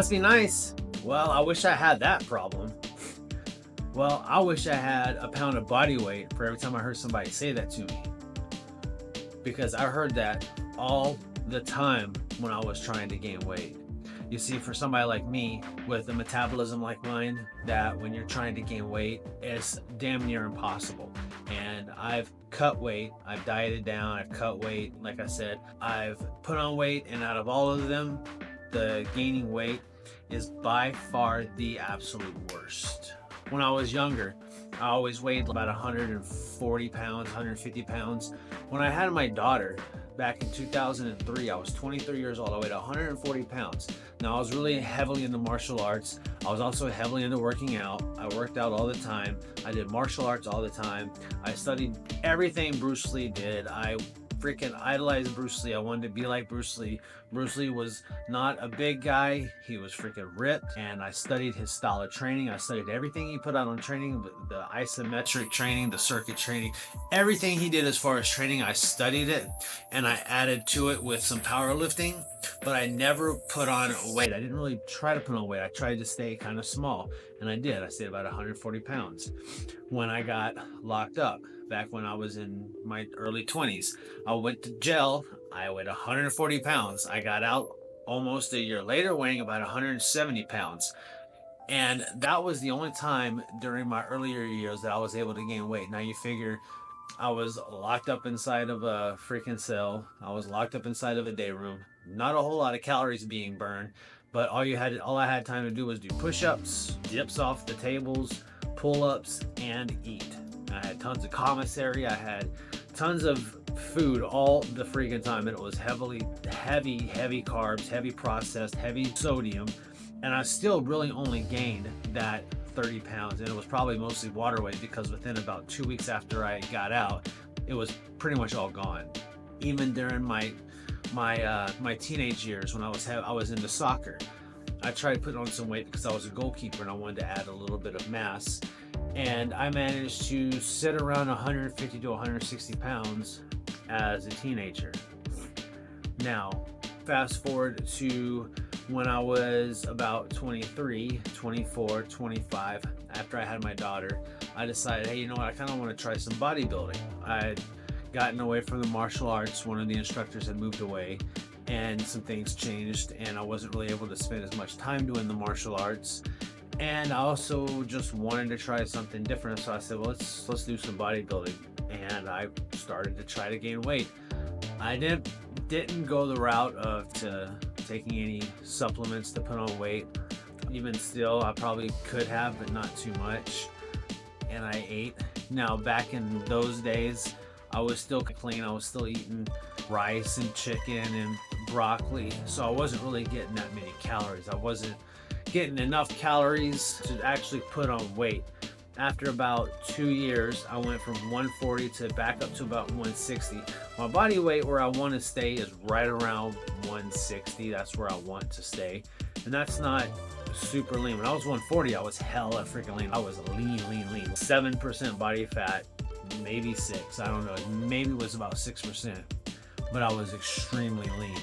Must be nice. Well, I wish I had that problem. Well, I wish I had a pound of body weight for every time I heard somebody say that to me. Because I heard that all the time when I was trying to gain weight. You see, for somebody like me with a metabolism like mine, that when you're trying to gain weight, it's damn near impossible. And I've cut weight, I've dieted down, I've cut weight. Like I said, I've put on weight, and out of all of them, the gaining weight is by far the absolute worst. When I was younger, I always weighed about 140 pounds, 150 pounds. When I had my daughter back in 2003, I was 23 years old. I weighed 140 pounds. Now, I was really heavily into martial arts. I was also heavily into working out. I worked out all the time. I did martial arts all the time. I studied everything Bruce Lee did. I freaking idolized Bruce Lee. I wanted to be like Bruce Lee. Bruce Lee was not a big guy. He was freaking ripped, and I studied his style of training. I studied everything he put out on training, the isometric training, the circuit training, everything he did as far as training. I studied it, and I added to it with some powerlifting, but I never put on weight. I didn't really try to put on weight. I tried to stay kind of small, and I did. I stayed about 140 pounds. When I got locked up, back when I was in my early 20s, I went to jail. I weighed 140 pounds. I got out almost a year later weighing about 170 pounds. And that was the only time during my earlier years that I was able to gain weight. Now you figure, I was locked up inside of a freaking cell. I was locked up inside of a day room. Not a whole lot of calories being burned, but all I had time to do was do push-ups, dips off the tables, pull-ups, and eat. I had tons of commissary. I had tons of food all the freaking time, and it was heavy carbs, heavy processed, heavy sodium, and I still really only gained that 30 pounds, and it was probably mostly water weight, because within about 2 weeks after I got out, it was pretty much all gone. Even during my teenage years, when I was into soccer, I tried putting on some weight because I was a goalkeeper and I wanted to add a little bit of mass. And I managed to sit around 150 to 160 pounds as a teenager. Now, fast forward to when I was about 23, 24, 25, after I had my daughter, I decided, hey, you know what, I kind of want to try some bodybuilding. I had gotten away from the martial arts. One of the instructors had moved away, and some things changed, and I wasn't really able to spend as much time doing the martial arts. And I also just wanted to try something different, so I said, well, let's do some bodybuilding. And I started to try to gain weight. I didn't go the route of taking any supplements to put on weight. Even still, I probably could have, but not too much. And I ate. Now, back in those days, I was still clean. I was still eating rice and chicken and broccoli, so I wasn't really getting that many calories. I wasn't getting enough calories to actually put on weight. After about 2 years, I went from 140 to back up to about 160. My body weight where I want to stay is right around 160. That's where I want to stay, and that's not super lean. When I was 140, I was hella freaking lean. I was lean. 7% body fat, maybe 6. I don't know. Maybe it was about 6%, but I was extremely lean.